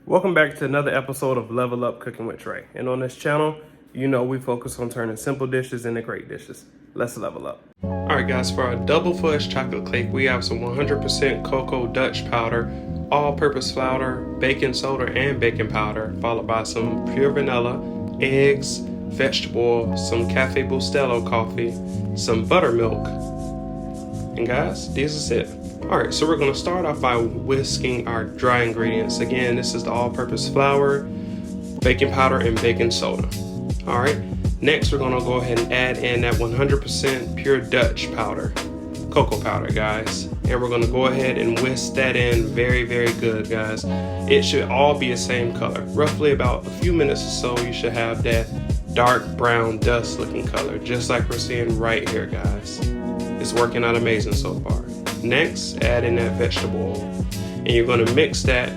Welcome back to another episode of Level Up Cooking with Trey. And on this channel, you know we focus on turning simple dishes into great dishes. Let's level up. Alright guys, for our double fudge chocolate cake, we have some 100% cocoa Dutch powder, all-purpose flour, baking soda, and baking powder, followed by some pure vanilla, eggs, vegetable oil, some Cafe Bustelo coffee, some buttermilk. And guys, this is it. Alright, so we're going to start off by whisking our dry ingredients. Again, this is the all-purpose flour, baking powder, and baking soda. Alright, next we're going to go ahead and add in that 100% pure Dutch powder, cocoa powder, guys. And we're going to go ahead and whisk that in very, very good, guys. It should all be the same color. Roughly about a few minutes or so, you should have that dark brown dust looking color, just like we're seeing right here, guys. It's working out amazing so far. Next, add in that vegetable oil, and you're going to mix that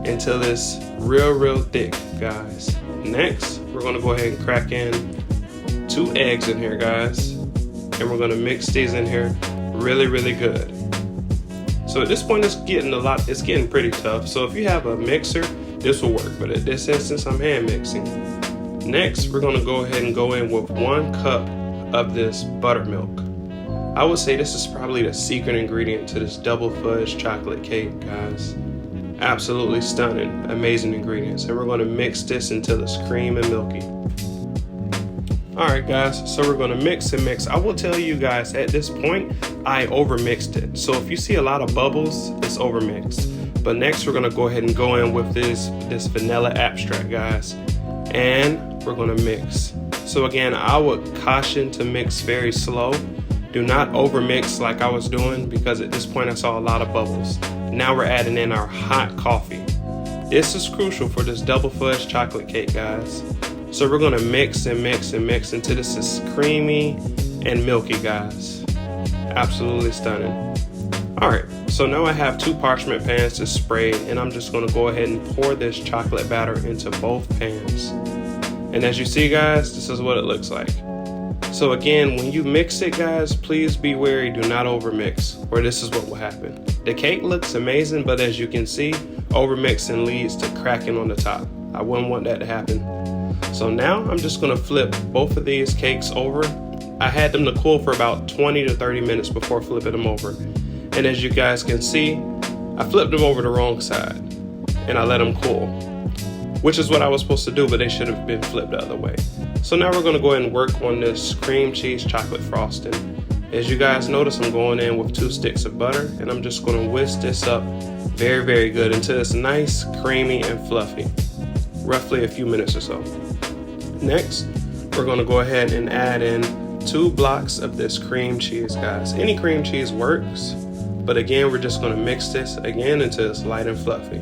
until it's real thick, guys. Next, we're going to go ahead and crack in 2 eggs in here, guys, and we're going to mix these in here really good. So at this point, it's getting pretty tough. So if you have a mixer, this will work, but at this instance, I'm hand mixing. Next, we're going to go ahead and go in with 1 cup of this buttermilk. I would say this is probably the secret ingredient to this double fudge chocolate cake, guys. Absolutely stunning, amazing ingredients. And we're going to mix this until it's cream and milky. Alright guys, so we're going to mix and mix. I will tell you guys, at this point, I overmixed it. So if you see a lot of bubbles, it's overmixed. But next we're going to go ahead and go in with this vanilla abstract, guys. And we're going to mix. So again, I would caution to mix very slow. Do not overmix like I was doing, because at this point I saw a lot of bubbles. Now we're adding in our hot coffee. This is crucial for this double fudge chocolate cake, guys. So we're gonna mix and mix and mix until this is creamy and milky, guys. Absolutely stunning. Alright, so now I have 2 parchment pans to spray, and I'm just gonna go ahead and pour this chocolate batter into both pans. And as you see, guys, this is what it looks like. So again, when you mix it, guys, please be wary, do not overmix, or this is what will happen. The cake looks amazing, but as you can see, overmixing leads to cracking on the top. I wouldn't want that to happen. So now I'm just gonna flip both of these cakes over. I had them to cool for about 20 to 30 minutes before flipping them over. And as you guys can see, I flipped them over the wrong side and I let them cool, which is what I was supposed to do, but they should have been flipped the other way. So now we're gonna go ahead and work on this cream cheese chocolate frosting. As you guys notice, I'm going in with 2 sticks of butter, and I'm just gonna whisk this up very good until it's nice, creamy, and fluffy. Roughly a few minutes or so. Next, we're gonna go ahead and add in 2 blocks of this cream cheese, guys. Any cream cheese works, but again, we're just gonna mix this again until it's light and fluffy.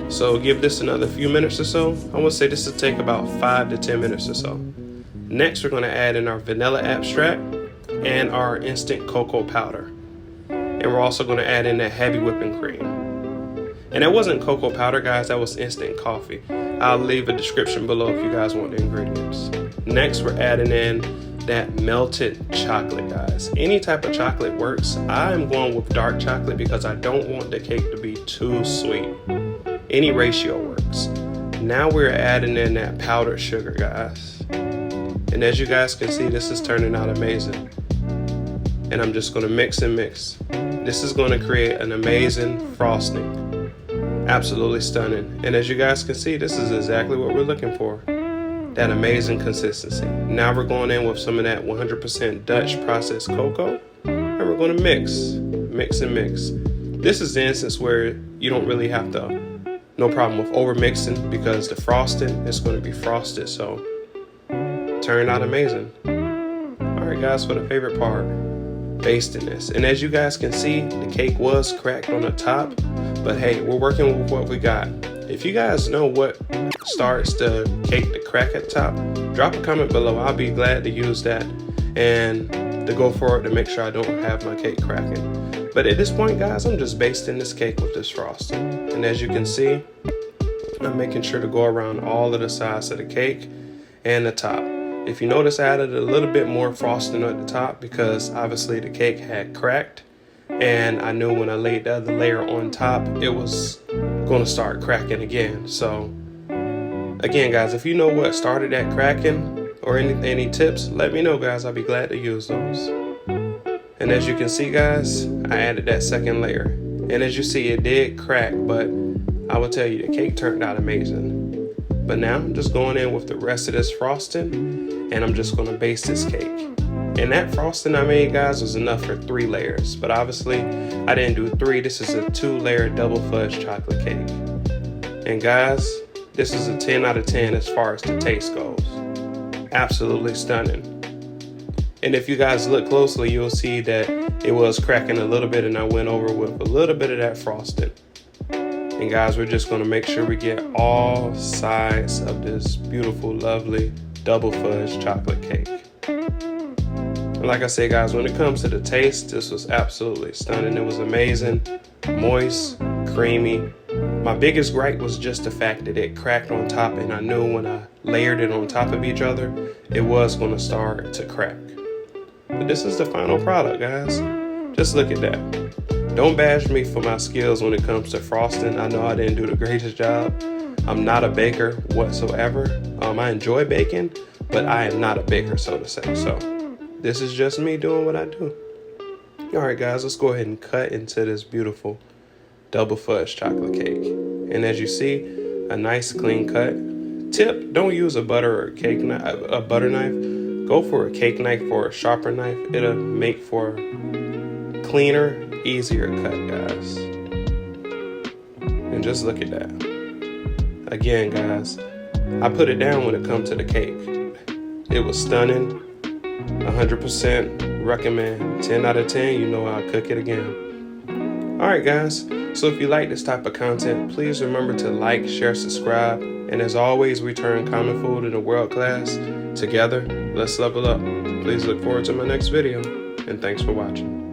So give this another few minutes or so. I would say this will take about 5 to 10 minutes or so. Next, we're gonna add in our vanilla abstract and our instant cocoa powder. And we're also gonna add in that heavy whipping cream. And that wasn't cocoa powder, guys, that was instant coffee. I'll leave a description below if you guys want the ingredients. Next, we're adding in that melted chocolate, guys. Any type of chocolate works. I'm going with dark chocolate because I don't want the cake to be too sweet. Any ratio works. Now we're adding in that powdered sugar, guys. And as you guys can see, this is turning out amazing. And I'm just gonna mix and mix. This is gonna create an amazing frosting. Absolutely stunning. And as you guys can see, this is exactly what we're looking for. That amazing consistency. Now we're going in with some of that 100% Dutch processed cocoa. And we're gonna mix and mix. This is the instance where you don't really have to, no problem with over mixing, because the frosting is going to be frosted, so turned out amazing. Alright guys, for the favorite part, basting this. And as you guys can see, the cake was cracked on the top, but hey, we're working with what we got. If you guys know what starts the cake to crack at the top, drop a comment below. I'll be glad to use that and to go for it to make sure I don't have my cake cracking. But at this point, guys, I'm just basting this cake with this frosting. And as you can see, I'm making sure to go around all of the sides of the cake and the top. If you notice, I added a little bit more frosting at the top because obviously the cake had cracked. And I knew when I laid the other layer on top, it was going to start cracking again. So again, guys, if you know what started that cracking or any tips, let me know, guys. I'll be glad to use those. And as you can see, guys, I added that second layer. And as you see, it did crack, but I will tell you, the cake turned out amazing. But now I'm just going in with the rest of this frosting, and I'm just going to base this cake. And that frosting I made, guys, was enough for 3 layers. But obviously, I didn't do 3. This is a 2-layer double fudge chocolate cake. And guys, this is a 10 out of 10 as far as the taste goes. Absolutely stunning. And if you guys look closely, you'll see that it was cracking a little bit, and I went over with a little bit of that frosting. And guys, we're just going to make sure we get all sides of this beautiful, lovely double fudge chocolate cake. And like I say, guys, when it comes to the taste, this was absolutely stunning. It was amazing, moist, creamy. My biggest gripe was just the fact that it cracked on top, and I knew when I layered it on top of each other, it was going to start to crack. But this is the final product, guys. Just look at that. Don't bash me for my skills when it comes to frosting. I know I didn't do the greatest job. I'm not a baker whatsoever. I enjoy baking, but I am not a baker, so to say. So this is just me doing what I do. All right, guys, let's go ahead and cut into this beautiful double fudge chocolate cake. And as you see, a nice clean cut. Tip, don't use a butter knife. Go for a cake knife or a sharper knife. It'll make for cleaner, easier cut, guys. And just look at that. Again, guys, I put it down when it comes to the cake. It was stunning. 100% recommend. 10 out of 10, you know I'll cook it again. All right, guys. So if you like this type of content, please remember to like, share, subscribe. And as always, we turn common food into world class. Together, let's level up. Please look forward to my next video. And thanks for watching.